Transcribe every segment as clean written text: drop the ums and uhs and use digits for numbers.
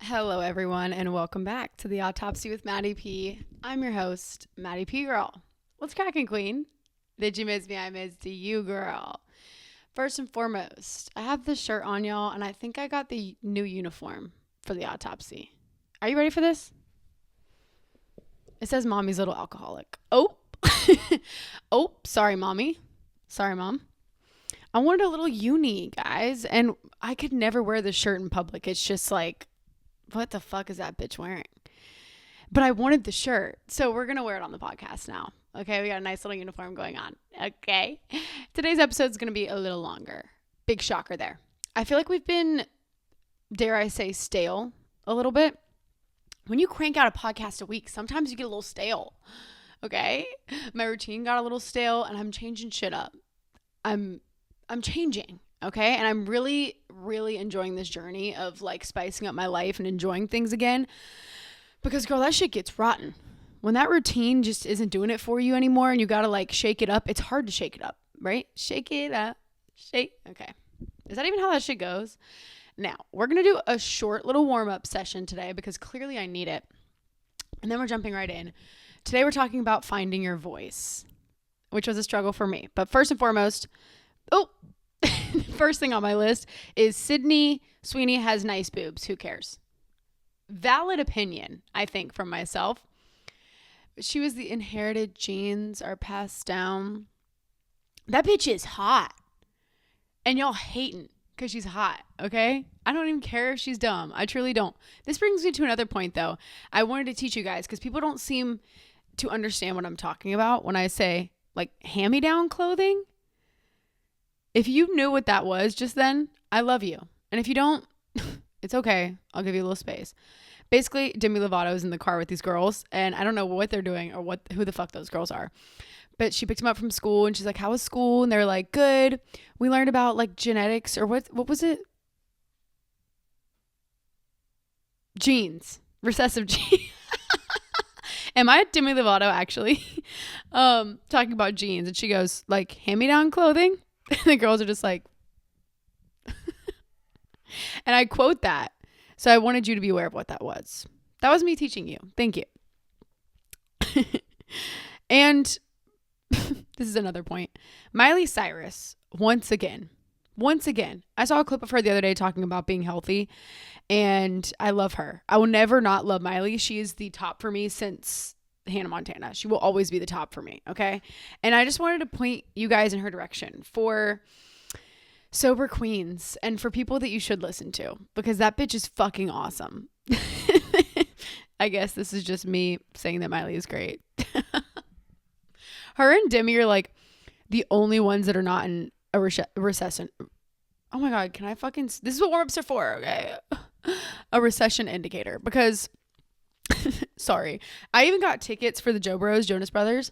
Hello, everyone, and welcome back to the Autopsy with Maddee P. I'm your host, Maddee P. Girl. What's cracking, queen? Did you miss me? I missed you, girl. First and foremost, I have this shirt on, y'all, and I think I got the new uniform for the autopsy. Are you ready for this? It says Mommy's Little Alcoholic. Oh, sorry, Mommy. Sorry, Mom. I wanted a little uni, guys, and I could never wear this shirt in public. It's just like, what the fuck is that bitch wearing? But I wanted the shirt, so we're going to wear it on the podcast now. Okay, we got a nice little uniform going on. Okay. Today's episode is going to be a little longer. Big shocker there. I feel like we've been, dare I say, stale a little bit. When you crank out a podcast a week, sometimes you get a little stale. Okay? My routine got a little stale, and I'm changing shit up. I'm changing. Okay. And I'm really, really enjoying this journey of like spicing up my life and enjoying things again. Because girl, that shit gets rotten. When that routine just isn't doing it for you anymore and you got to like shake it up, it's hard to shake it up, right? Shake it up. Okay. Is that even how that shit goes? Now, we're going to do a short little warm-up session today because clearly I need it. And then we're jumping right in. Today we're talking about finding your voice, which was a struggle for me. But first and foremost, first thing on my list is Sydney Sweeney has nice boobs. Who cares? Valid opinion, I think, from myself. She was the inherited genes are passed down. That bitch is hot. And y'all hating because she's hot, okay? I don't even care if she's dumb. I truly don't. This brings me to another point, though. I wanted to teach you guys because people don't seem to understand what I'm talking about when I say, like, hand-me-down clothing. If you knew what that was just then, I love you. And if you don't, it's okay. I'll give you a little space. Basically, Demi Lovato is in the car with these girls, and I don't know what they're doing or who the fuck those girls are. But she picked them up from school, and she's like, how was school? And they're like, good. We learned about, like, genetics, or what was it? Genes. Recessive genes. Am I Demi Lovato, actually? Talking about genes. And she goes, like, hand-me-down clothing? And the girls are just like, and I quote that. So I wanted you to be aware of what that was. That was me teaching you. Thank you. And this is another point. Miley Cyrus, once again, I saw a clip of her the other day talking about being healthy, and I love her. I will never not love Miley. She is the top for me since Hannah Montana. She will always be the top for me. Okay. And I just wanted to point you guys in her direction for sober queens and for people that you should listen to, because that bitch is fucking awesome. I guess this is just me saying that Miley is great. Her and Demi are like the only ones that are not in a recession. Oh my God. Can I this is what warm-ups are for. Okay. A recession indicator, because sorry. I even got tickets for the Jonas Brothers,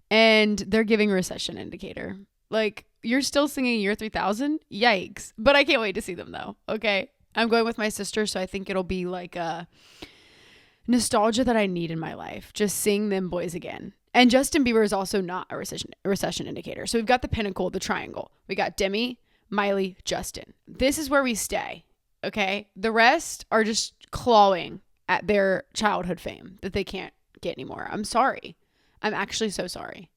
and they're giving recession indicator. Like, you're still singing Year 3000? Yikes. But I can't wait to see them, though. Okay. I'm going with my sister, so I think it'll be like a nostalgia that I need in my life. Just seeing them boys again. And Justin Bieber is also not a recession indicator. So we've got the pinnacle, the triangle. We got Demi, Miley, Justin. This is where we stay. Okay. The rest are just clawing at their childhood fame that they can't get anymore. I'm sorry. I'm actually so sorry.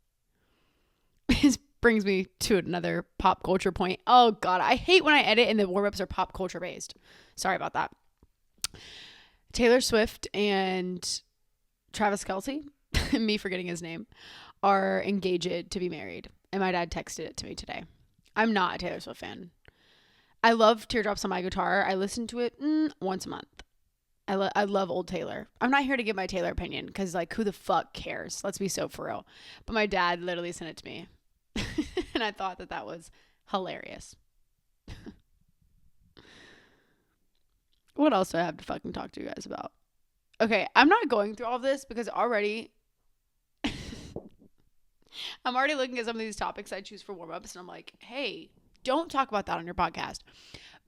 This brings me to another pop culture point. Oh God, I hate when I edit and the warm-ups are pop culture based. Sorry about that. Taylor Swift and Travis Kelce, me forgetting his name, are engaged to be married. And my dad texted it to me today. I'm not a Taylor Swift fan. I love Teardrops on My Guitar. I listen to it once a month. I love old Taylor. I'm not here to give my Taylor opinion because, like, who the fuck cares? Let's be so for real. But my dad literally sent it to me. And I thought that was hilarious. What else do I have to fucking talk to you guys about? Okay, I'm not going through all of this because already I'm already looking at some of these topics I choose for warm-ups, and I'm like, hey, don't talk about that on your podcast.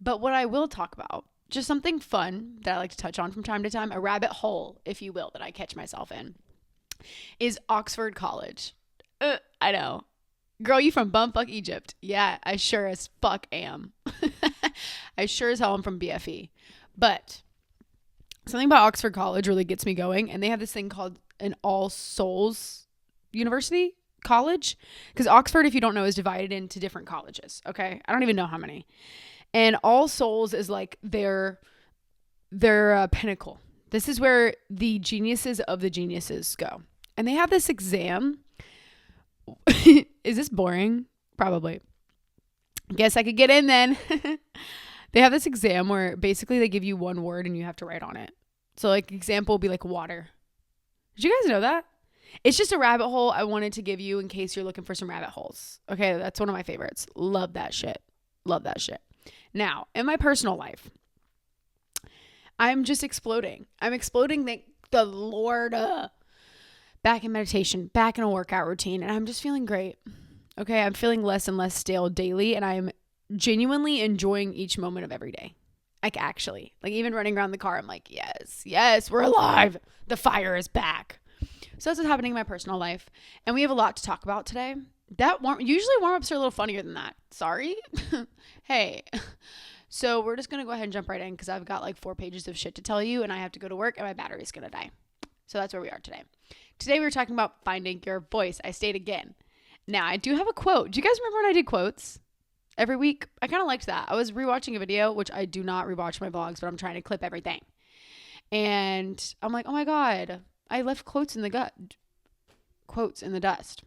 But what I will talk about, just something fun that I like to touch on from time to time, a rabbit hole, if you will, that I catch myself in, is Oxford College. I know. Girl, you from bumfuck Egypt. Yeah, I sure as fuck am. I sure as hell am from BFE. But something about Oxford College really gets me going. And they have this thing called an All Souls University college. Because Oxford, if you don't know, is divided into different colleges. Okay. I don't even know how many. And All Souls is like their pinnacle. This is where the geniuses of the geniuses go. And they have this exam. Is this boring? Probably. Guess I could get in then. They have this exam where basically they give you one word and you have to write on it. So like example would be like water. Did you guys know that? It's just a rabbit hole I wanted to give you in case you're looking for some rabbit holes. Okay, that's one of my favorites. Love that shit. Love that shit. Now, in my personal life, I'm just exploding. I'm exploding, thank the Lord. Back in meditation, back in a workout routine, and I'm just feeling great. Okay, I'm feeling less and less stale daily, and I'm genuinely enjoying each moment of every day. Like actually, like even running around the car, I'm like, yes, we're alive. The fire is back. So that's what's happening in my personal life, and we have a lot to talk about today. Usually warm-ups are a little funnier than that. Sorry. Hey. So we're just going to go ahead and jump right in because I've got like 4 pages of shit to tell you, and I have to go to work, and my battery's going to die. So that's where we are today. Today we were talking about finding your voice. I state again. Now, I do have a quote. Do you guys remember when I did quotes every week? I kind of liked that. I was rewatching a video, which I do not rewatch my vlogs, but I'm trying to clip everything. And I'm like, oh my God, I left quotes in the dust.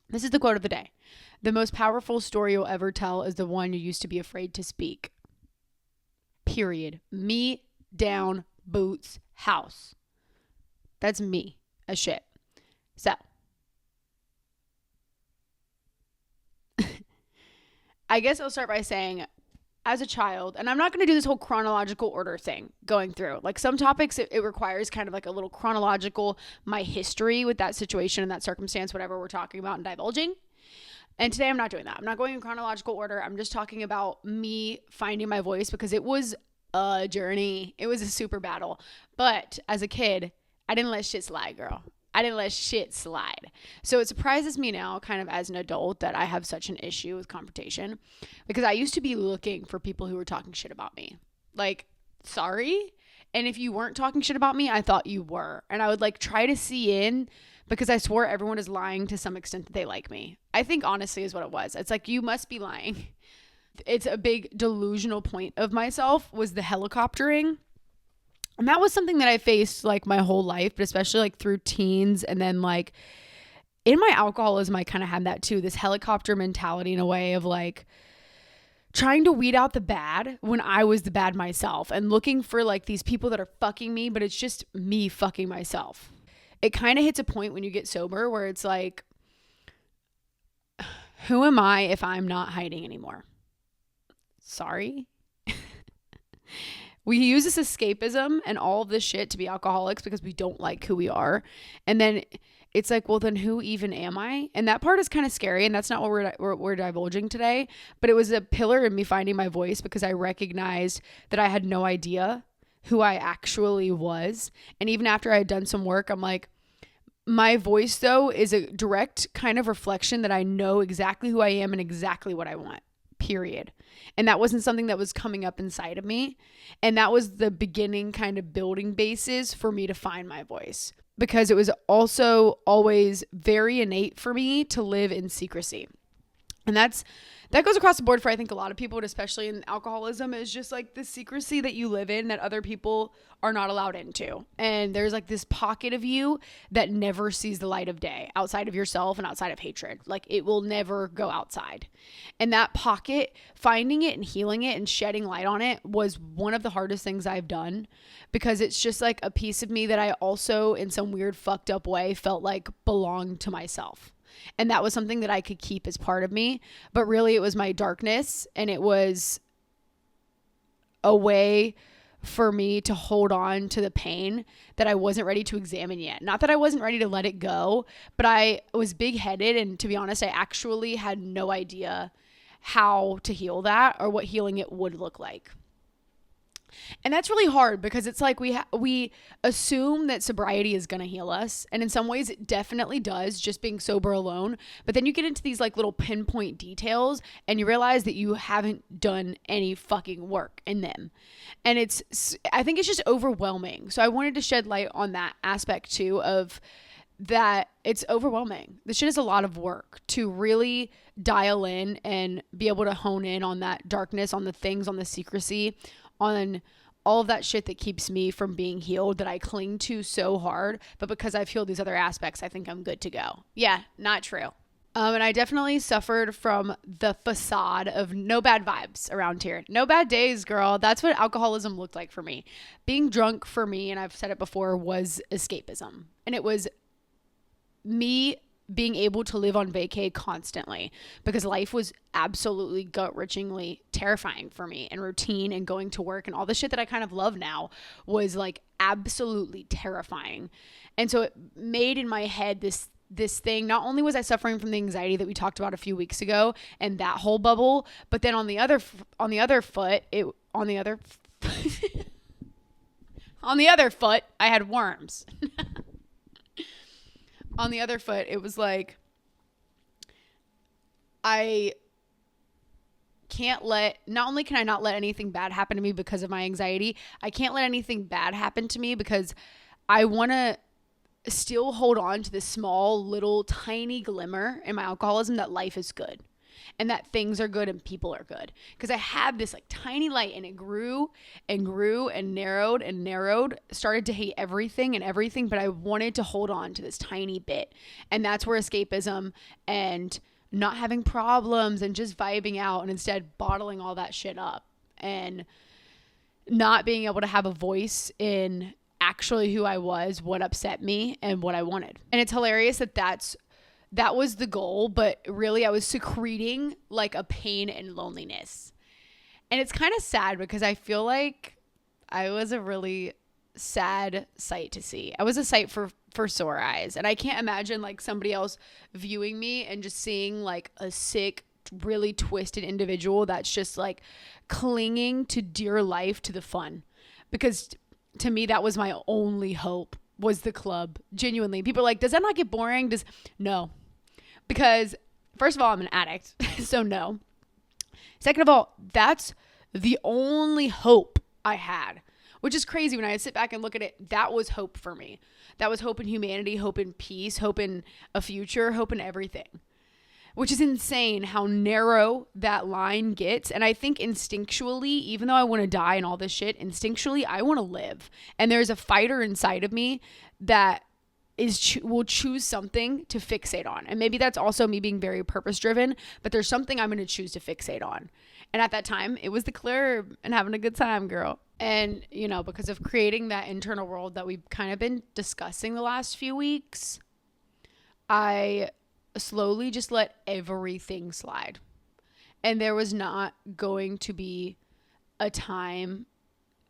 This is the quote of the day. The most powerful story you'll ever tell is the one you used to be afraid to speak. Period. Me down boots house. That's me as shit. So I guess I'll start by saying, as a child, and I'm not going to do this whole chronological order thing going through. Like some topics, it requires kind of like a little chronological, my history with that situation and that circumstance, whatever we're talking about and divulging. And today I'm not doing that. I'm not going in chronological order. I'm just talking about me finding my voice because it was a journey. It was a super battle. But as a kid, I didn't let shit slide, girl. I didn't let shit slide. So it surprises me now, kind of as an adult, that I have such an issue with confrontation because I used to be looking for people who were talking shit about me. Like, sorry? And if you weren't talking shit about me, I thought you were. And I would like try to see in because I swore everyone is lying to some extent that they like me. I think honestly is what it was. It's like, you must be lying. It's a big delusional point of myself was the helicoptering. And that was something that I faced like my whole life, but especially like through teens. And then like in my alcoholism, I kind of had that too. This helicopter mentality in a way of like trying to weed out the bad when I was the bad myself and looking for like these people that are fucking me, but it's just me fucking myself. It kind of hits a point when you get sober where it's like, who am I if I'm not hiding anymore? Sorry. We use this escapism and all of this shit to be alcoholics because we don't like who we are. And then it's like, well, then who even am I? And that part is kind of scary. And that's not what we're divulging today. But it was a pillar in me finding my voice because I recognized that I had no idea who I actually was. And even after I had done some work, I'm like, my voice though is a direct kind of reflection that I know exactly who I am and exactly what I want. Period. And that wasn't something that was coming up inside of me. And that was the beginning kind of building basis for me to find my voice because it was also always very innate for me to live in secrecy. And that goes across the board for I think a lot of people, but especially in alcoholism, is just like the secrecy that you live in that other people are not allowed into. And there's like this pocket of you that never sees the light of day outside of yourself and outside of hatred. Like it will never go outside. And that pocket, finding it and healing it and shedding light on it was one of the hardest things I've done because it's just like a piece of me that I also in some weird fucked up way felt like belonged to myself. And that was something that I could keep as part of me. But really it was my darkness and it was a way for me to hold on to the pain that I wasn't ready to examine yet. Not that I wasn't ready to let it go, but I was big-headed. And to be honest, I actually had no idea how to heal that or what healing it would look like. And that's really hard because it's like we assume that sobriety is going to heal us. And in some ways it definitely does, just being sober alone. But then you get into these like little pinpoint details and you realize that you haven't done any fucking work in them. And I think it's just overwhelming. So I wanted to shed light on that aspect too, of that it's overwhelming. This shit is a lot of work to really dial in and be able to hone in on that darkness, on the things, on the secrecy, on all of that shit that keeps me from being healed, that I cling to so hard. But because I've healed these other aspects, I think I'm good to go. Yeah, not true. And I definitely suffered from the facade of no bad vibes around here. No bad days, girl. That's what alcoholism looked like for me. Being drunk for me, and I've said it before, was escapism. And it was me being able to live on vacay constantly, because life was absolutely gut-wrenchingly terrifying for me, and routine and going to work and all the shit that I kind of love now was like absolutely terrifying. And so it made in my head this thing. Not only was I suffering from the anxiety that we talked about a few weeks ago and that whole bubble, but then on the other foot, on the other foot, I had worms. On the other foot, it was like, not only can I not let anything bad happen to me because of my anxiety, I can't let anything bad happen to me because I want to still hold on to this small, little, tiny glimmer in my alcoholism that life is good and that things are good and people are good. Because I had this like tiny light, and it grew and grew and narrowed, started to hate everything, but I wanted to hold on to this tiny bit. And that's where escapism and not having problems and just vibing out, and instead bottling all that shit up and not being able to have a voice in actually who I was, what upset me, and what I wanted. And it's hilarious that was the goal, but really I was secreting like a pain and loneliness. And it's kind of sad because I feel like I was a really sad sight to see. I was a sight for sore eyes. And I can't imagine like somebody else viewing me and just seeing like a sick, really twisted individual that's just like clinging to dear life, to the fun. Because to me, that was my only hope, was the club. Genuinely. People are like, does that not get boring? No. Because first of all, I'm an addict, so no. Second of all, that's the only hope I had, which is crazy. When I sit back and look at it, that was hope for me. That was hope in humanity, hope in peace, hope in a future, hope in everything, which is insane how narrow that line gets. And I think instinctually, even though I want to die and all this shit, instinctually, I want to live. And there's a fighter inside of me that will choose something to fixate on. And maybe that's also me being very purpose driven, but there's something I'm going to choose to fixate on. And at that time, it was the club and having a good time, girl. And, you know, because of creating that internal world that we've kind of been discussing the last few weeks, I slowly just let everything slide. And there was not going to be a time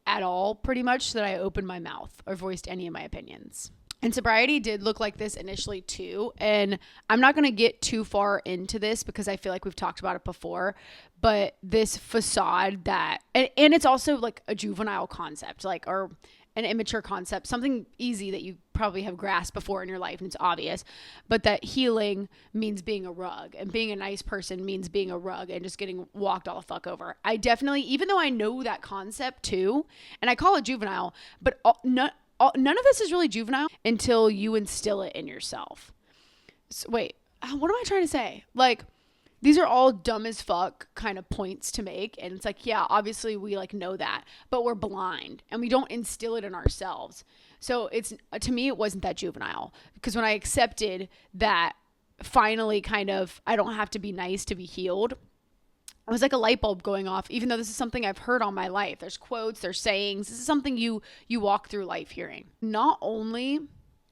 at all, pretty much, that I opened my mouth or voiced any of my opinions. And sobriety did look like this initially too. And I'm not going to get too far into this because I feel like we've talked about it before, but this facade that, and it's also like a juvenile concept, like, or an immature concept, something easy that you probably have grasped before in your life and it's obvious, but that healing means being a rug and being a nice person means being a rug and just getting walked all the fuck over. I definitely, even though I know that concept too, and I call it juvenile, but none of this is really juvenile until you instill it in yourself. So, wait, what am I trying to say? Like, these are all dumb as fuck kind of points to make. And it's like, yeah, obviously we like know that, but we're blind and we don't instill it in ourselves. So to me, it wasn't that juvenile, because when I accepted that finally kind of, I don't have to be nice to be healed, it was like a light bulb going off, even though this is something I've heard all my life. There's quotes, there's sayings. This is something you walk through life hearing. Not only,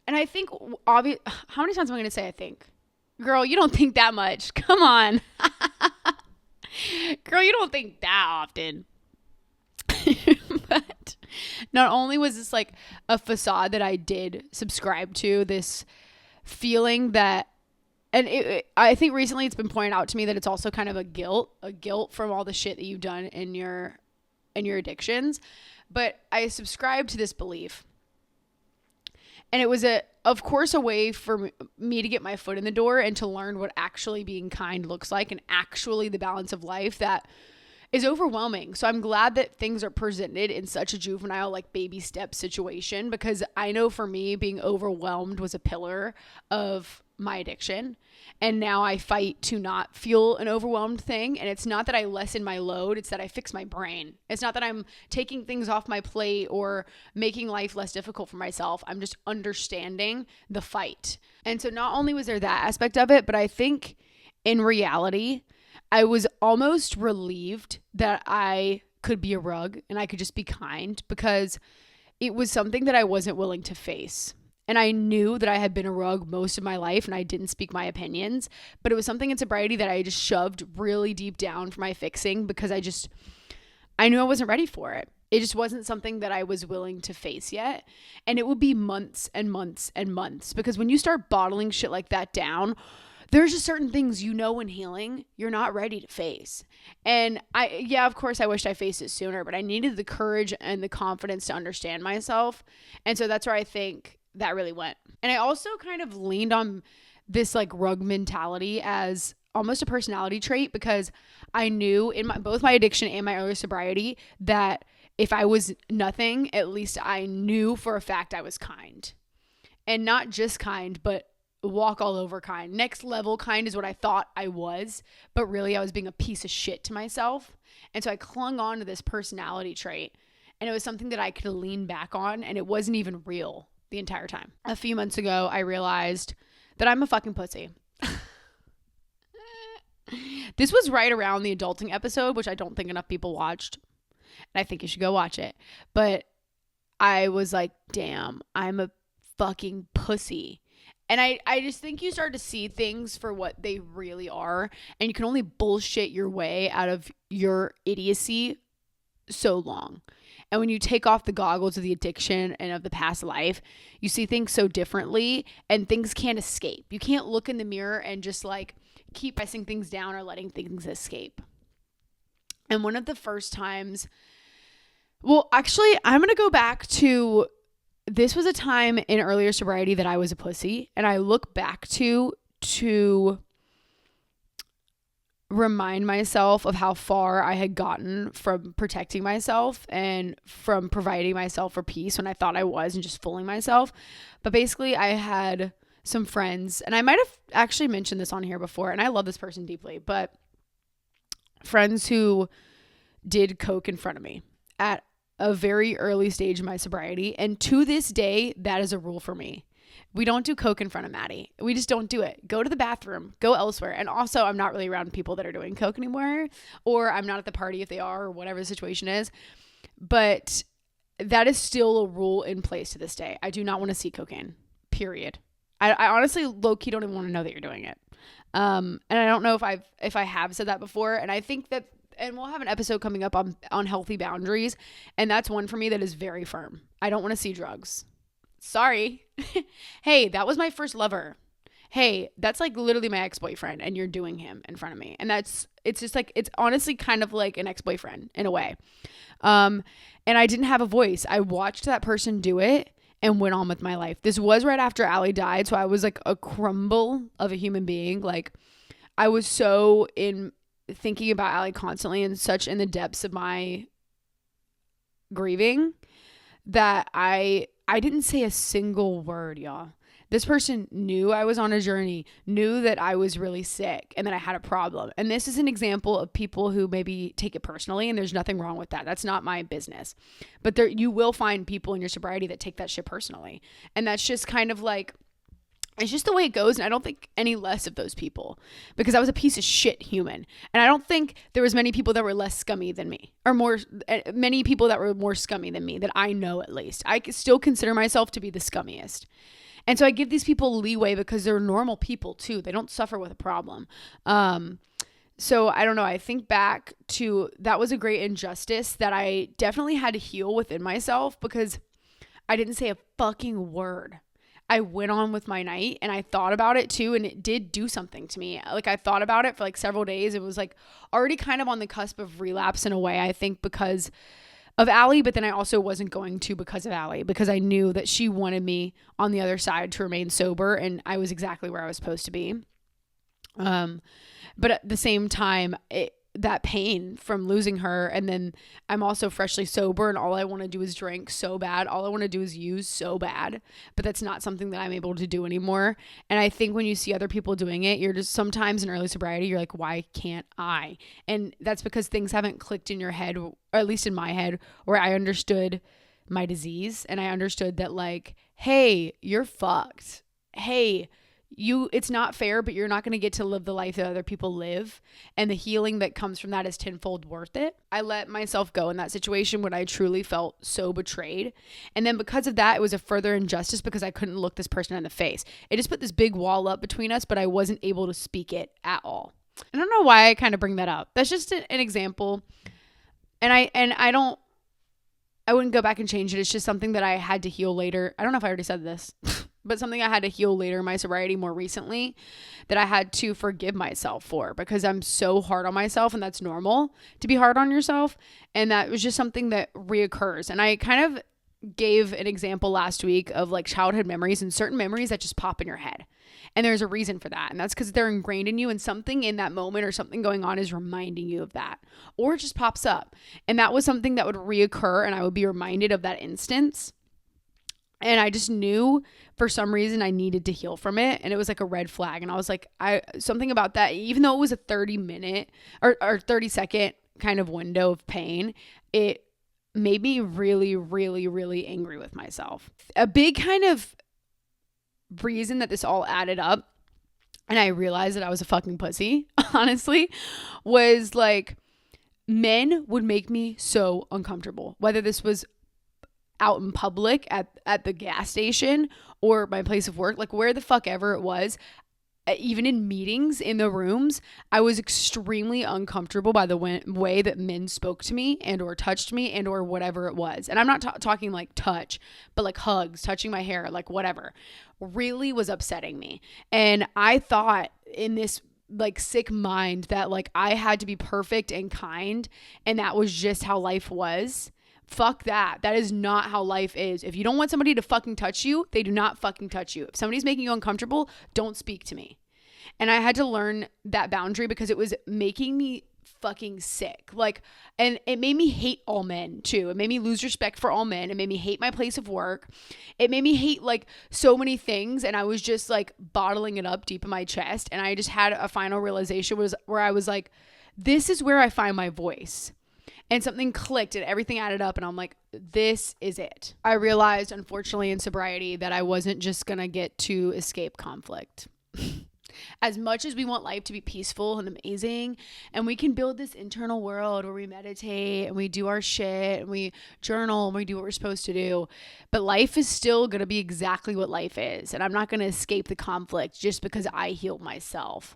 and I think, how many times am I going to say I think? Girl, you don't think that much. Come on. Girl, you don't think that often. But not only was this like a facade that I did subscribe to, this feeling that, and I think recently it's been pointed out to me that it's also kind of a guilt from all the shit that you've done in your addictions. But I subscribed to this belief. And it was, of course, a way for me to get my foot in the door and to learn what actually being kind looks like and actually the balance of life that is overwhelming. So I'm glad that things are presented in such a juvenile, like baby step situation, because I know for me, being overwhelmed was a pillar of my addiction. And now I fight to not feel an overwhelmed thing. And it's not that I lessen my load. It's that I fix my brain. It's not that I'm taking things off my plate or making life less difficult for myself. I'm just understanding the fight. And so not only was there that aspect of it, but I think in reality, I was almost relieved that I could be a rug and I could just be kind, because it was something that I wasn't willing to face. And I knew that I had been a rug most of my life and I didn't speak my opinions, but it was something in sobriety that I just shoved really deep down for my fixing, because I knew I wasn't ready for it. It just wasn't something that I was willing to face yet. And it would be months and months and months, because when you start bottling shit like that down, there's just certain things, in healing, you're not ready to face. And of course I wished I faced it sooner, but I needed the courage and the confidence to understand myself. And so that's where I think that really went. And I also kind of leaned on this like rug mentality as almost a personality trait, because I knew in both my addiction and my early sobriety that if I was nothing, at least I knew for a fact I was kind. And not just kind, but walk all over kind. Next level kind is what I thought I was, but really I was being a piece of shit to myself. And so I clung on to this personality trait, and it was something that I could lean back on, and it wasn't even real the entire time. A few months ago, I realized that I'm a fucking pussy. This was right around the adulting episode, which I don't think enough people watched, and I think you should go watch it. But I was like, damn, I'm a fucking pussy. And I just think you start to see things for what they really are, and you can only bullshit your way out of your idiocy so long. And when you take off the goggles of the addiction and of the past life, you see things so differently, and things can't escape. You can't look in the mirror and just like keep pressing things down or letting things escape. And one of the first times, well, actually, I'm going to go back to, this was a time in earlier sobriety that I was a pussy, and I look back to remind myself of how far I had gotten from protecting myself and from providing myself for peace when I thought I was, and just fooling myself. But basically, I had some friends, and I might have actually mentioned this on here before, and I love this person deeply, but friends who did coke in front of me at a very early stage of my sobriety. And to this day, that is a rule for me. We don't do coke in front of Maddie. We just don't do it. Go to the bathroom, go elsewhere. And also, I'm not really around people that are doing coke anymore, or I'm not at the party if they are, or whatever the situation is. But that is still a rule in place to this day. I do not want to see cocaine, period. I honestly, low-key, don't even want to know that you're doing it. And I don't know if I have said that before. And I think that, and we'll have an episode coming up on healthy boundaries. And that's one for me that is very firm. I don't want to see drugs. Sorry. Hey, that was my first lover. Hey, that's like literally my ex-boyfriend, and you're doing him in front of me. And it's just like, it's honestly kind of like an ex-boyfriend in a way. And I didn't have a voice. I watched that person do it and went on with my life. This was right after Allie died. So I was like a crumble of a human being. Like, I was so in thinking about Allie constantly, and such in the depths of my grieving that I didn't say a single word, y'all. This person knew I was on a journey, knew that I was really sick and that I had a problem. And this is an example of people who maybe take it personally, and there's nothing wrong with that. That's not my business. But you will find people in your sobriety that take that shit personally. And that's just kind of like, it's just the way it goes. And I don't think any less of those people, because I was a piece of shit human. And I don't think there was many people that were less scummy than me, or many people that were more scummy than me, that I know at least. I still consider myself to be the scummiest. And so I give these people leeway because they're normal people too. They don't suffer with a problem. So I don't know. I think back to, that was a great injustice that I definitely had to heal within myself, because I didn't say a fucking word. I went on with my night, and I thought about it too. And it did do something to me. Like, I thought about it for like several days. It was like already kind of on the cusp of relapse in a way, I think, because Allie, but then I also wasn't going to because of Allie, because I knew that she wanted me on the other side to remain sober, and I was exactly where I was supposed to be. But at the same time, that pain from losing her, and then I'm also freshly sober, and all I want to do is drink so bad. All I want to do is use so bad, but that's not something that I'm able to do anymore. And I think when you see other people doing it, you're just, sometimes in early sobriety, you're like, why can't I? And that's because things haven't clicked in your head, or at least in my head, where I understood my disease, and I understood that, like, hey, you're fucked. Hey, it's not fair, but you're not going to get to live the life that other people live. And the healing that comes from that is tenfold worth it. I let myself go in that situation when I truly felt so betrayed. And then because of that, it was a further injustice because I couldn't look this person in the face. It just put this big wall up between us, but I wasn't able to speak it at all. I don't know why I kind of bring that up. That's just an example. And I wouldn't go back and change it. It's just something that I had to heal later. I don't know if I already said this, but something I had to heal later in my sobriety more recently that I had to forgive myself for, because I'm so hard on myself, and that's normal to be hard on yourself. And that was just something that reoccurs. And I kind of gave an example last week of like childhood memories and certain memories that just pop in your head. And there's a reason for that. And that's because they're ingrained in you, and something in that moment or something going on is reminding you of that, or it just pops up. And that was something that would reoccur, and I would be reminded of that instance. And I just knew for some reason I needed to heal from it. And it was like a red flag. And I was like, something about that, even though it was a 30-minute or 30-second kind of window of pain, it made me really, really, really angry with myself. A big kind of reason that this all added up, and I realized that I was a fucking pussy, honestly, was like, men would make me so uncomfortable. Whether this was out in public at the gas station or my place of work, like where the fuck ever it was, even in meetings in the rooms, I was extremely uncomfortable by the way that men spoke to me and or touched me and or whatever it was. And I'm not talking like touch, but like hugs, touching my hair, like whatever, really was upsetting me. And I thought in this like sick mind that like I had to be perfect and kind, and that was just how life was. Fuck that. That is not how life is. If you don't want somebody to fucking touch you, they do not fucking touch you. If somebody's making you uncomfortable, don't speak to me. And I had to learn that boundary because it was making me fucking sick. Like, and it made me hate all men too. It made me lose respect for all men. It made me hate my place of work. It made me hate like so many things. And I was just like bottling it up deep in my chest. And I just had a final realization where I was like, this is where I find my voice. And something clicked and everything added up, and I'm like, this is it. I realized, unfortunately, in sobriety that I wasn't just going to get to escape conflict. As much as we want life to be peaceful and amazing, and we can build this internal world where we meditate and we do our shit and we journal and we do what we're supposed to do, but life is still going to be exactly what life is. And I'm not going to escape the conflict just because I healed myself.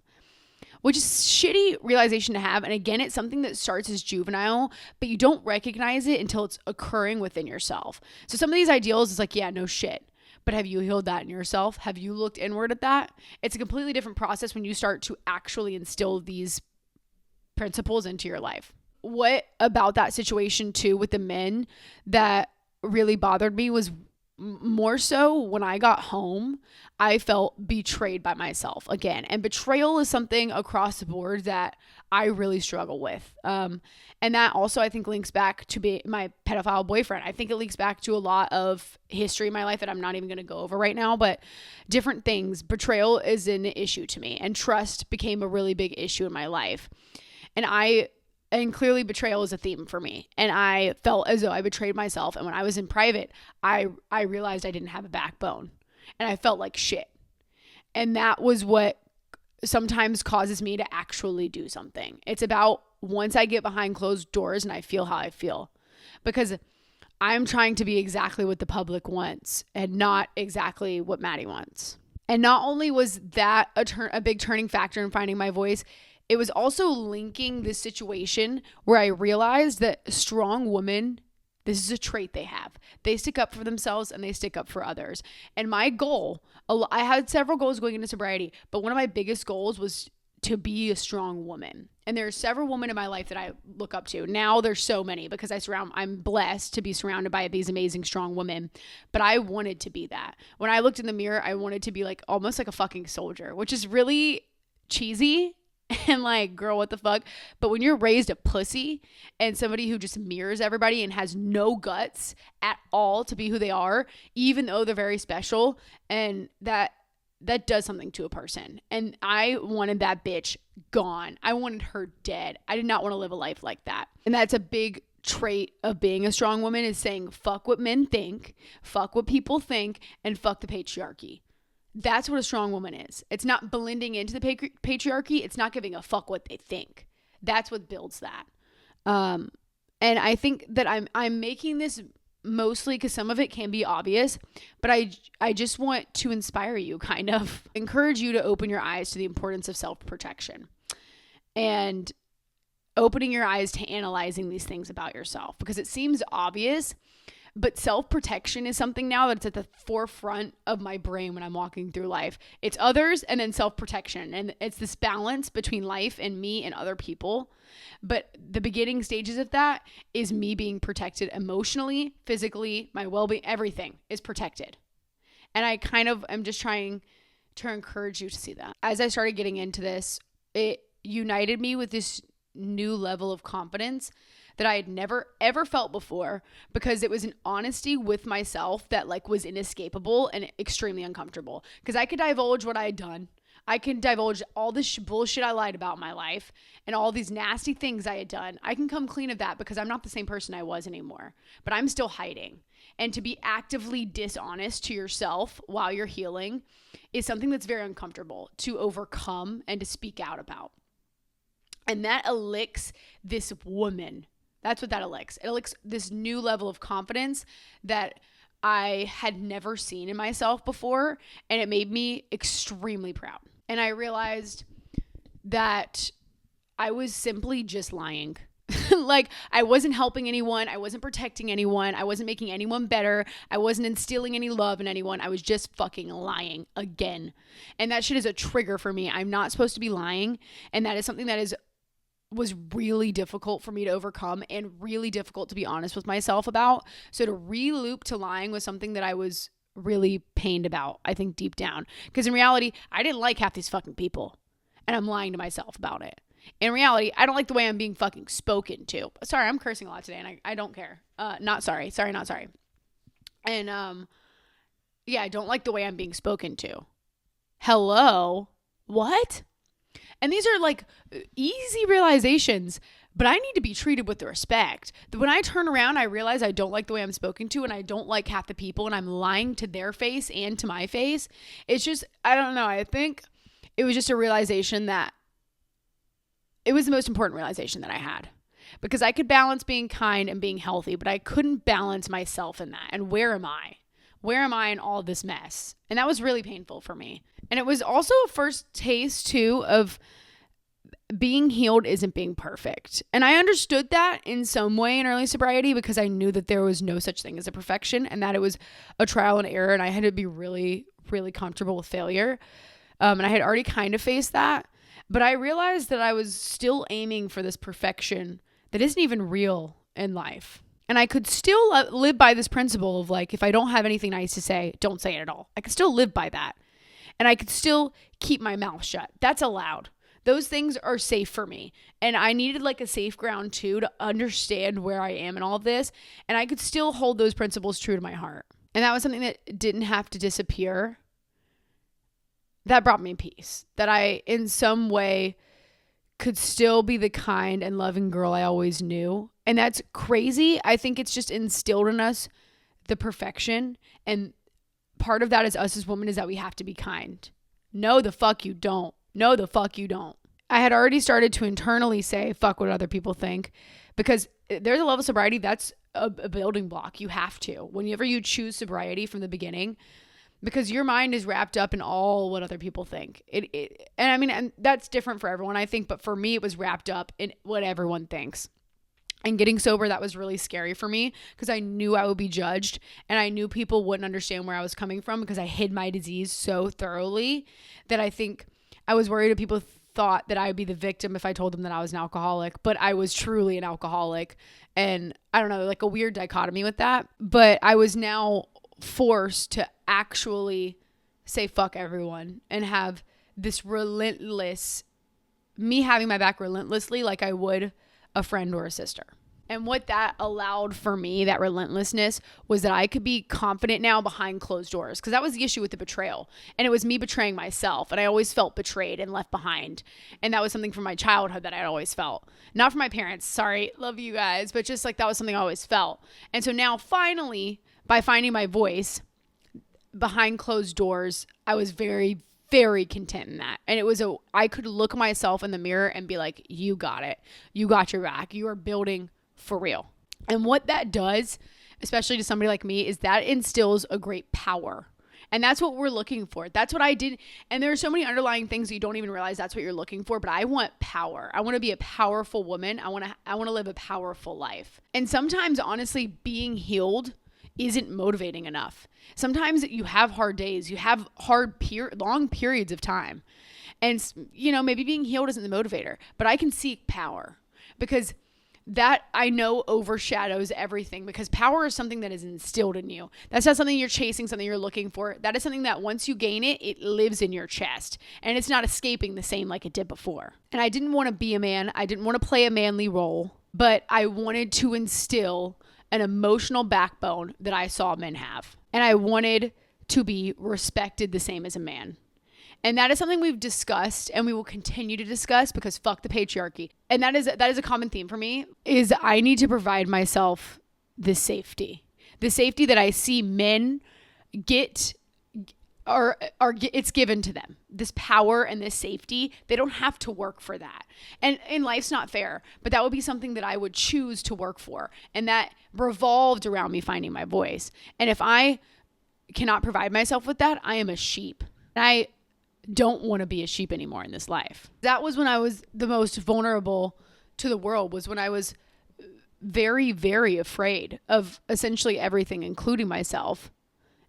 Which is shitty realization to have. And again, it's something that starts as juvenile, but you don't recognize it until it's occurring within yourself. So some of these ideals is like, yeah, no shit. But have you healed that in yourself? Have you looked inward at that? It's a completely different process when you start to actually instill these principles into your life. What about that situation too with the men that really bothered me was more so when I got home, I felt betrayed by myself again. And betrayal is something across the board that I really struggle with. And that also, I think, links back to my pedophile boyfriend. I think it links back to a lot of history in my life that I'm not even going to go over right now, but different things. Betrayal is an issue to me, and trust became a really big issue in my life. And clearly betrayal is a theme for me. And I felt as though I betrayed myself. And when I was in private, I realized I didn't have a backbone. And I felt like shit. And that was what sometimes causes me to actually do something. It's about once I get behind closed doors and I feel how I feel. Because I'm trying to be exactly what the public wants and not exactly what Maddie wants. And not only was that a big turning factor in finding my voice, it was also linking this situation where I realized that strong women, this is a trait they have. They stick up for themselves and they stick up for others. And my goal, I had several goals going into sobriety, but one of my biggest goals was to be a strong woman. And there are several women in my life that I look up to. Now there's so many because I'm blessed to be surrounded by these amazing, strong women. But I wanted to be that. When I looked in the mirror, I wanted to be like almost like a fucking soldier, which is really cheesy and like, girl, what the fuck? But when you're raised a pussy and somebody who just mirrors everybody and has no guts at all to be who they are, even though they're very special, and that does something to a person. And I wanted that bitch gone. I wanted her dead. I did not want to live a life like that. And that's a big trait of being a strong woman, is saying fuck what men think, fuck what people think, and fuck the patriarchy. That's what a strong woman is. It's not blending into the patriarchy. It's not giving a fuck what they think. That's what builds that. And I think that I'm making this mostly because some of it can be obvious, but I just want to inspire you, kind of encourage you to open your eyes to the importance of self-protection and opening your eyes to analyzing these things about yourself, because it seems obvious, but self-protection is something now that's at the forefront of my brain when I'm walking through life. It's others and then self-protection. And it's this balance between life and me and other people. But the beginning stages of that is me being protected emotionally, physically, my well-being, everything is protected. And I kind of am just trying to encourage you to see that. As I started getting into this, it united me with this new level of confidence that I had never ever felt before, because it was an honesty with myself that like was inescapable and extremely uncomfortable, because I could divulge what I had done. I can divulge all this bullshit I lied about in my life and all these nasty things I had done. I can come clean of that because I'm not the same person I was anymore, but I'm still hiding. And to be actively dishonest to yourself while you're healing is something that's very uncomfortable to overcome and to speak out about. And that elicits this woman. That's what that elicits. It elicits this new level of confidence that I had never seen in myself before. And it made me extremely proud. And I realized that I was simply just lying. Like, I wasn't helping anyone. I wasn't protecting anyone. I wasn't making anyone better. I wasn't instilling any love in anyone. I was just fucking lying again. And that shit is a trigger for me. I'm not supposed to be lying. And that is something that was really difficult for me to overcome and really difficult to be honest with myself about. So to re-loop to lying was something that I was really pained about, I think, deep down. Because in reality, I didn't like half these fucking people. And I'm lying to myself about it. In reality, I don't like the way I'm being fucking spoken to. Sorry, I'm cursing a lot today and I don't care. Not sorry. And yeah, I don't like the way I'm being spoken to. Hello? What? And these are like easy realizations, but I need to be treated with respect. When I turn around, I realize I don't like the way I'm spoken to, and I don't like half the people, and I'm lying to their face and to my face. It's just, I don't know. I think it was just a realization that it was the most important realization that I had, because I could balance being kind and being healthy, but I couldn't balance myself in that. And where am I? Where am I in all this mess? And that was really painful for me. And it was also a first taste too of being healed isn't being perfect. And I understood that in some way in early sobriety, because I knew that there was no such thing as a perfection and that it was a trial and error. And I had to be really, really comfortable with failure. And I had already kind of faced that. But I realized that I was still aiming for this perfection that isn't even real in life. And I could still live by this principle of like, if I don't have anything nice to say, don't say it at all. I could still live by that. And I could still keep my mouth shut. That's allowed. Those things are safe for me. And I needed like a safe ground too to understand where I am in all of this. And I could still hold those principles true to my heart. And that was something that didn't have to disappear. That brought me peace. That I, in some way, could still be the kind and loving girl I always knew. And that's crazy. I think it's just instilled in us the perfection. And part of that is us as women is that we have to be kind. No, the fuck you don't. No, the fuck you don't. I had already started to internally say, fuck what other people think. Because there's a level of sobriety that's a building block. You have to. Whenever you choose sobriety from the beginning, because your mind is wrapped up in all what other people think. And that's different for everyone, I think. But for me, it was wrapped up in what everyone thinks. And getting sober, that was really scary for me because I knew I would be judged and I knew people wouldn't understand where I was coming from because I hid my disease so thoroughly that I think I was worried of people thought that I would be the victim if I told them that I was an alcoholic, but I was truly an alcoholic. And I don't know, like a weird dichotomy with that. But I was now forced to actually say fuck everyone and have this relentless, me having my back relentlessly like I would a friend or a sister. And what that allowed for me, that relentlessness, was that I could be confident now behind closed doors. Because that was the issue with the betrayal. And it was me betraying myself. And I always felt betrayed and left behind. And that was something from my childhood that I always felt. Not from my parents. Sorry, love you guys. But just like that was something I always felt. And so now finally, by finding my voice behind closed doors, I was very, very content in that. And it was I could look myself in the mirror and be like, you got it. You got your back. You are building for real. And what that does, especially to somebody like me, is that instills a great power. And that's what we're looking for. That's what I did. And there are so many underlying things that you don't even realize that's what you're looking for. But I want power. I want to be a powerful woman. I want to live a powerful life. And sometimes, honestly, being healed isn't motivating enough. Sometimes you have hard days. You have long periods of time. And, maybe being healed isn't the motivator. But I can seek power because that I know overshadows everything, because power is something that is instilled in you. That's not something you're chasing, something you're looking for. That is something that once you gain it, it lives in your chest and it's not escaping the same like it did before. And I didn't want to be a man. I didn't want to play a manly role, but I wanted to instill an emotional backbone that I saw men have. And I wanted to be respected the same as a man. And that is something we've discussed and we will continue to discuss, because fuck the patriarchy. And that is a common theme for me, is I need to provide myself this safety. The safety that I see men get it's given to them. This power and this safety, they don't have to work for that. And life's not fair, but that would be something that I would choose to work for. And that revolved around me finding my voice. And if I cannot provide myself with that, I am a sheep. And I don't want to be a sheep anymore in this life. That was when I was the most vulnerable to the world, was when I was very, very afraid of essentially everything, including myself.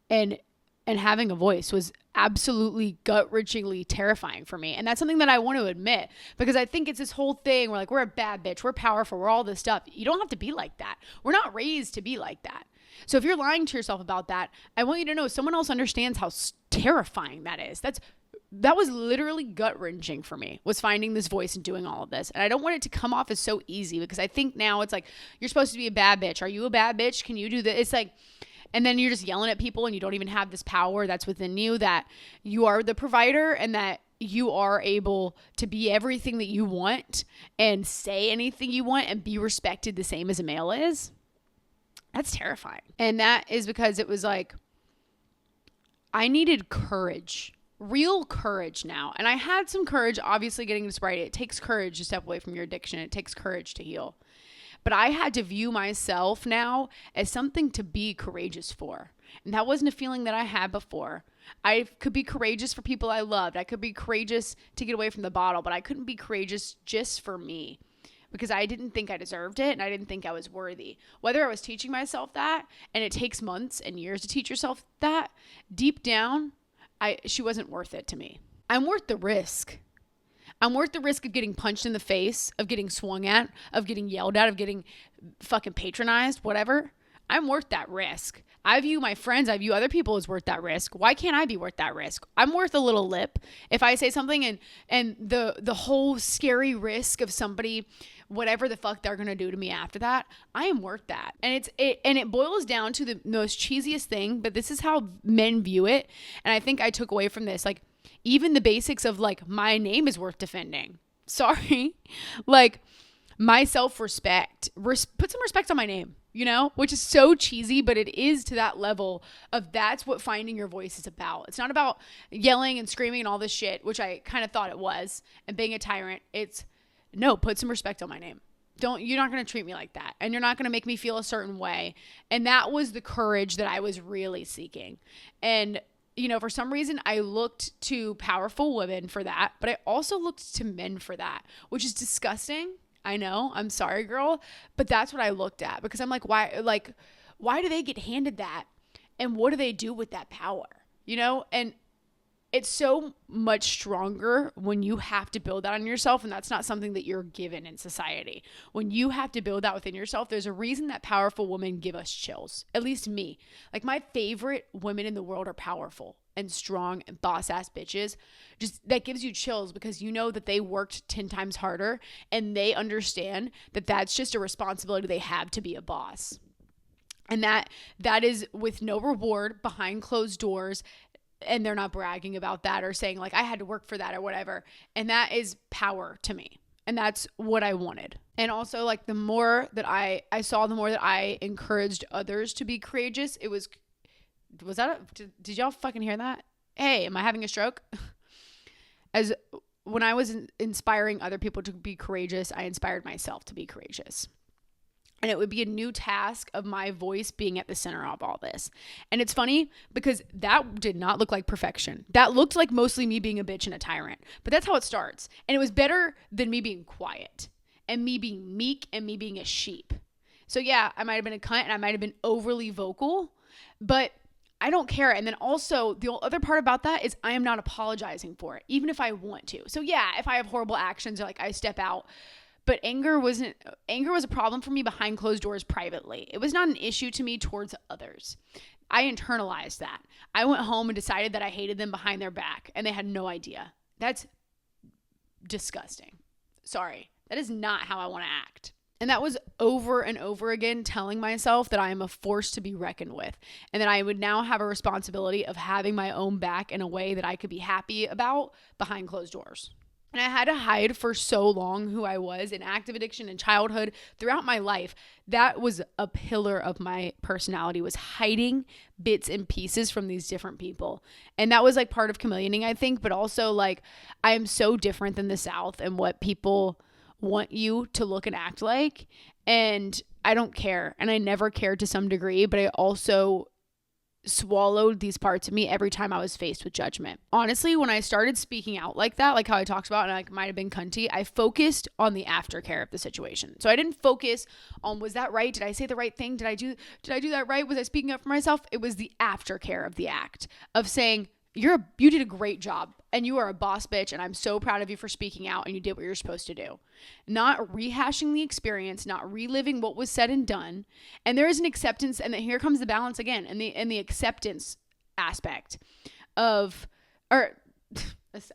And having a voice was absolutely gut-wrenchingly terrifying for me. And that's something that I want to admit, because I think it's this whole thing where like, we're a bad bitch, we're powerful, we're all this stuff. You don't have to be like that. We're not raised to be like that. So if you're lying to yourself about that, I want you to know someone else understands how terrifying that is. That was literally gut-wrenching for me, was finding this voice and doing all of this. And I don't want it to come off as so easy, because I think now it's like, you're supposed to be a bad bitch. Are you a bad bitch? Can you do this? It's like, and then you're just yelling at people and you don't even have this power that's within you, that you are the provider and that you are able to be everything that you want and say anything you want and be respected the same as a male is. That's terrifying. And that is because it was like, I needed courage. Real courage now. And I had some courage, obviously, getting into sobriety. It takes courage to step away from your addiction. It takes courage to heal. But I had to view myself now as something to be courageous for. And that wasn't a feeling that I had before. I could be courageous for people I loved. I could be courageous to get away from the bottle, but I couldn't be courageous just for me, because I didn't think I deserved it and I didn't think I was worthy. Whether I was teaching myself that, and it takes months and years to teach yourself that, deep down, she wasn't worth it to me. I'm worth the risk. I'm worth the risk of getting punched in the face, of getting swung at, of getting yelled at, of getting fucking patronized, whatever. I'm worth that risk. I view my friends, I view other people as worth that risk. Why can't I be worth that risk? I'm worth a little lip. If I say something and the whole scary risk of somebody, whatever the fuck they're going to do to me after that, I am worth that. And it boils down to the most cheesiest thing, but this is how men view it. And I think I took away from this, like, even the basics of like, my name is worth defending. Sorry. Like, my self-respect, put some respect on my name, which is so cheesy, but it is to that level of, that's what finding your voice is about. It's not about yelling and screaming and all this shit, which I kind of thought it was, and being a tyrant. It's, no, put some respect on my name. You're not going to treat me like that. And you're not going to make me feel a certain way. And that was the courage that I was really seeking. And for some reason, I looked to powerful women for that, but I also looked to men for that, which is disgusting. I know, I'm sorry, girl, but that's what I looked at, because I'm like, why do they get handed that? And what do they do with that power? And it's so much stronger when you have to build that on yourself, and that's not something that you're given in society. When you have to build that within yourself, there's a reason that powerful women give us chills. At least me. Like, my favorite women in the world are powerful and strong and boss ass bitches. Just that gives you chills because you know that they worked 10 times harder and they understand that that's just a responsibility they have to be a boss. And that is with no reward, behind closed doors, and they're not bragging about that or saying like I had to work for that or whatever. And that is power to me. And that's what I wanted. And also, like, the more that I saw, the more that I encouraged others to be courageous. Did y'all fucking hear that? Hey, am I having a stroke? As when I was inspiring other people to be courageous, I inspired myself to be courageous. And it would be a new task of my voice being at the center of all this. And it's funny because that did not look like perfection. That looked like mostly me being a bitch and a tyrant. But that's how it starts. And it was better than me being quiet and me being meek and me being a sheep. So yeah, I might have been a cunt and I might have been overly vocal, but I don't care. And then also the other part about that is I am not apologizing for it, even if I want to. So yeah, if I have horrible actions or like I step out, but anger was a problem for me behind closed doors privately. It was not an issue to me towards others. I internalized that. I went home and decided that I hated them behind their back and they had no idea. That's disgusting. Sorry. That is not how I want to act. And that was over and over again telling myself that I am a force to be reckoned with and that I would now have a responsibility of having my own back in a way that I could be happy about behind closed doors. And I had to hide for so long who I was in active addiction and childhood throughout my life. That was a pillar of my personality, was hiding bits and pieces from these different people. And that was like part of chameleoning, I think, but also like I am so different than the South and what people want you to look and act like. And I don't care. And I never cared to some degree, but I also swallowed these parts of me every time I was faced with judgment. Honestly, when I started speaking out like that, like how I talked about, and I might have been cunty, I focused on the aftercare of the situation. So I didn't focus on, was that right? Did I say the right thing? Did I do that right? Was I speaking up for myself? It was the aftercare of the act of saying, you did a great job and you are a boss bitch and I'm so proud of you for speaking out and you did what you're supposed to do. Not rehashing the experience, not reliving what was said and done. And there is an acceptance, and then here comes the balance again, and the acceptance aspect of, or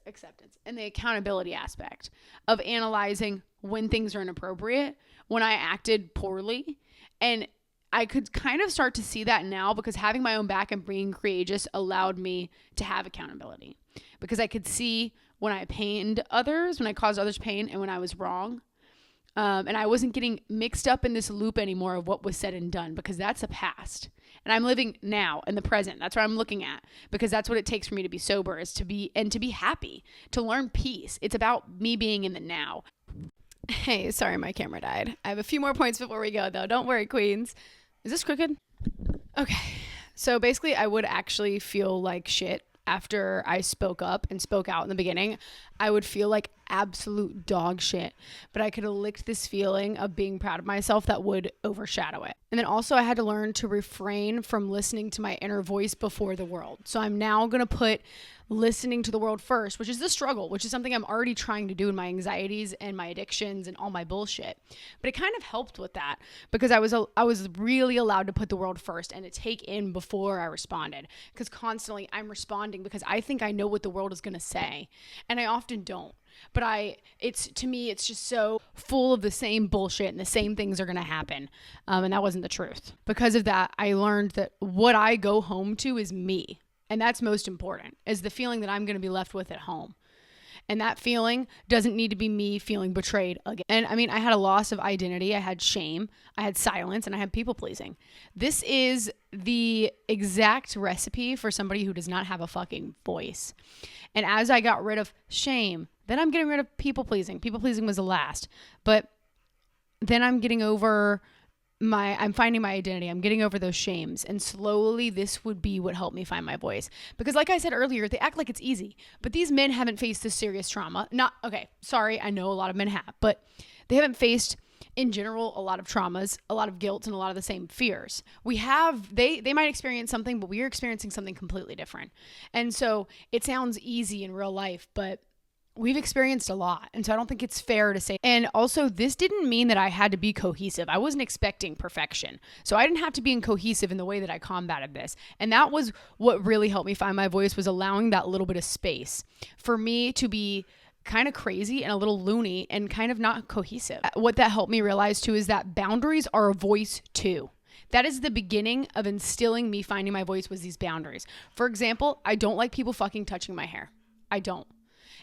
acceptance and the accountability aspect of analyzing when things are inappropriate, when I acted poorly. And I could kind of start to see that now because having my own back and being courageous allowed me to have accountability, because I could see when I pained others, when I caused others pain, and when I was wrong. And I wasn't getting mixed up in this loop anymore of what was said and done, because that's a past. And I'm living now in the present. That's what I'm looking at, because that's what it takes for me to be sober, is to be happy, to learn peace. It's about me being in the now. Hey, sorry, my camera died. I have a few more points before we go, though. Don't worry, queens. Is this crooked? Okay. So basically, I would actually feel like shit after I spoke up and spoke out in the beginning. I would feel like absolute dog shit, but I could have licked this feeling of being proud of myself that would overshadow it. And then also I had to learn to refrain from listening to my inner voice before the world. So I'm now going to put listening to the world first, which is the struggle, which is something I'm already trying to do in my anxieties and my addictions and all my bullshit. But it kind of helped with that because I was really allowed to put the world first and to take in before I responded, because constantly I'm responding because I think I know what the world is going to say, and I often don't. But to me, it's just so full of the same bullshit and the same things are going to happen. And that wasn't the truth. Because of that, I learned that what I go home to is me. And that's most important, is the feeling that I'm going to be left with at home. And that feeling doesn't need to be me feeling betrayed again. And I mean, I had a loss of identity. I had shame. I had silence, and I had people pleasing. This is the exact recipe for somebody who does not have a fucking voice. And as I got rid of shame, then I'm getting rid of people pleasing. People pleasing was the last. But then I'm getting over I'm finding my identity. I'm getting over those shames. And slowly this would be what helped me find my voice. Because like I said earlier, they act like it's easy. But these men haven't faced this serious trauma. I know a lot of men have. But they haven't faced in general, a lot of traumas, a lot of guilt, and a lot of the same fears. They might experience something, but we are experiencing something completely different. And so it sounds easy in real life, but we've experienced a lot. And so I don't think it's fair to say. And also, this didn't mean that I had to be cohesive. I wasn't expecting perfection. So I didn't have to be cohesive in the way that I combated this. And that was what really helped me find my voice, was allowing that little bit of space for me to be kind of crazy and a little loony and kind of not cohesive. What that helped me realize too is that boundaries are a voice too. That is the beginning of instilling me finding my voice, was these boundaries. For example, I don't like people fucking touching my hair. I don't.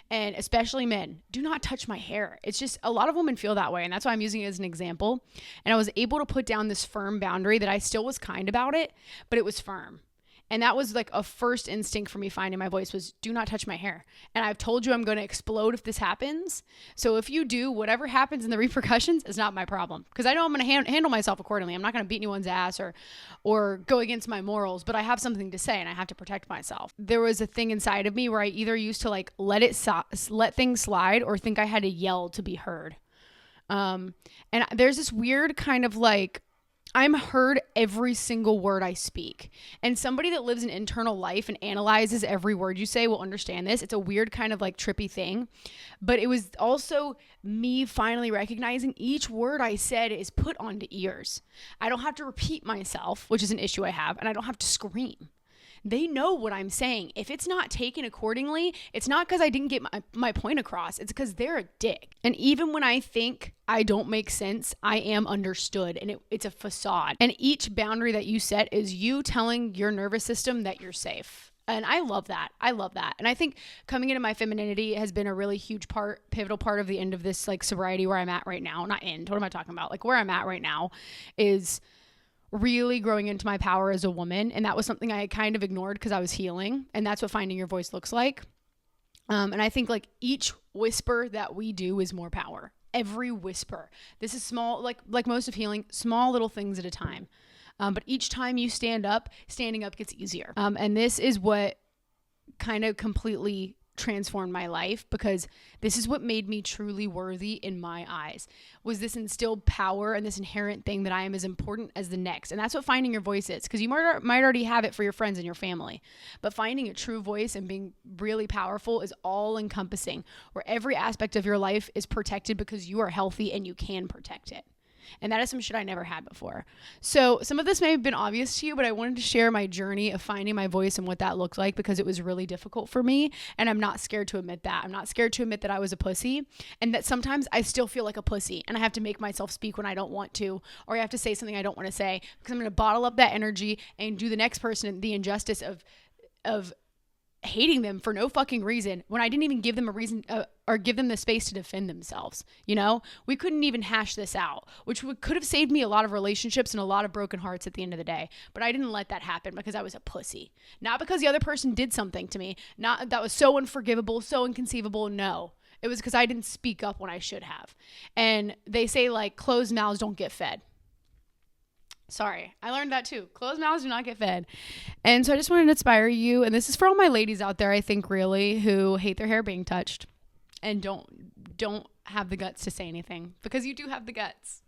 And especially men, do not touch my hair. It's just, a lot of women feel that way. And that's why I'm using it as an example. And I was able to put down this firm boundary that I still was kind about it, but it was firm. And that was like a first instinct for me finding my voice, was do not touch my hair. And I've told you I'm going to explode if this happens. So if you do, whatever happens in the repercussions is not my problem. Because I know I'm going to handle myself accordingly. I'm not going to beat anyone's ass or go against my morals, but I have something to say and I have to protect myself. There was a thing inside of me where I either used to like let things slide or think I had to yell to be heard. And there's this weird kind of like, I'm heard every single word I speak. And somebody that lives an internal life and analyzes every word you say will understand this. It's a weird kind of like trippy thing. But it was also me finally recognizing each word I said is put onto ears. I don't have to repeat myself, which is an issue I have, and I don't have to scream. They know what I'm saying. If it's not taken accordingly, it's not because I didn't get my point across. It's because they're a dick. And even when I think I don't make sense, I am understood, and it's a facade. And each boundary that you set is you telling your nervous system that you're safe. And I love that. And I think coming into my femininity has been a really huge pivotal part of the end of this like sobriety where I'm at right now. Not end. What am I talking about? Like where I'm at right now is really growing into my power as a woman. And that was something I had kind of ignored because I was healing. And that's what finding your voice looks like. And I think like each whisper that we do is more power. Every whisper. This is small, like most of healing, small little things at a time. But each time you standing up gets easier. And this is what kind of completely transformed my life, because this is what made me truly worthy in my eyes, was this instilled power and this inherent thing that I am as important as the next. And that's what finding your voice is, because you might already have it for your friends and your family, but finding a true voice and being really powerful is all encompassing, where every aspect of your life is protected because you are healthy and you can protect it. And that is some shit I never had before. So some of this may have been obvious to you, but I wanted to share my journey of finding my voice and what that looked like, because it was really difficult for me. And I'm not scared to admit that. I'm not scared to admit that I was a pussy, and that sometimes I still feel like a pussy and I have to make myself speak when I don't want to, or I have to say something I don't want to say, because I'm going to bottle up that energy and do the next person the injustice of hating them for no fucking reason when I didn't even give them a reason or give them the space to defend themselves. You know, we couldn't even hash this out, which could have saved me a lot of relationships and a lot of broken hearts at the end of the day. But I didn't let that happen because I was a pussy, not because the other person did something to me. Not that was so unforgivable, so inconceivable. No, it was because I didn't speak up when I should have. And they say like closed mouths don't get fed. Sorry, I learned that too. Closed mouths do not get fed. And so I just wanted to inspire you. And this is for all my ladies out there, I think, really, who hate their hair being touched and don't have the guts to say anything, because you do have the guts.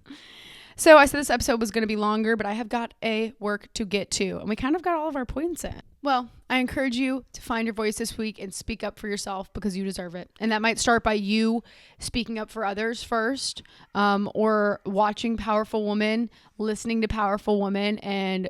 So I said this episode was going to be longer, but I have got a work to get to, and we kind of got all of our points in. Well, I encourage you to find your voice this week and speak up for yourself, because you deserve it. And that might start by you speaking up for others first, or watching powerful women, listening to powerful women, and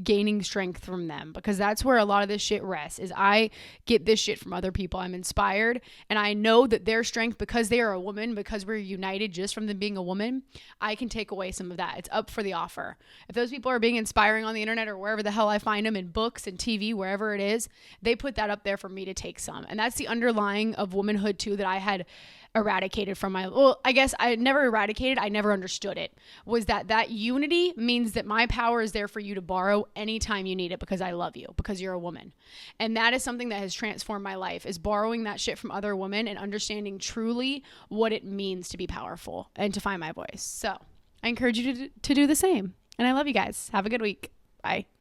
gaining strength from them, because that's where a lot of this shit rests. Is I get this shit from other people. I'm inspired, and I know that their strength, because they are a woman, because we're united just from them being a woman, I can take away some of that. It's up for the offer. If those people are being inspiring on the internet or wherever the hell I find them, in books and TV, wherever it is, they put that up there for me to take some. And that's the underlying of womanhood too, that I had eradicated from I guess I never eradicated, I never understood it, was that unity means that my power is there for you to borrow anytime you need it, because I love you, because you're a woman. And that is something that has transformed my life, is borrowing that shit from other women and understanding truly what it means to be powerful and to find my voice. So I encourage you to do the same. And I love you guys. Have a good week. Bye.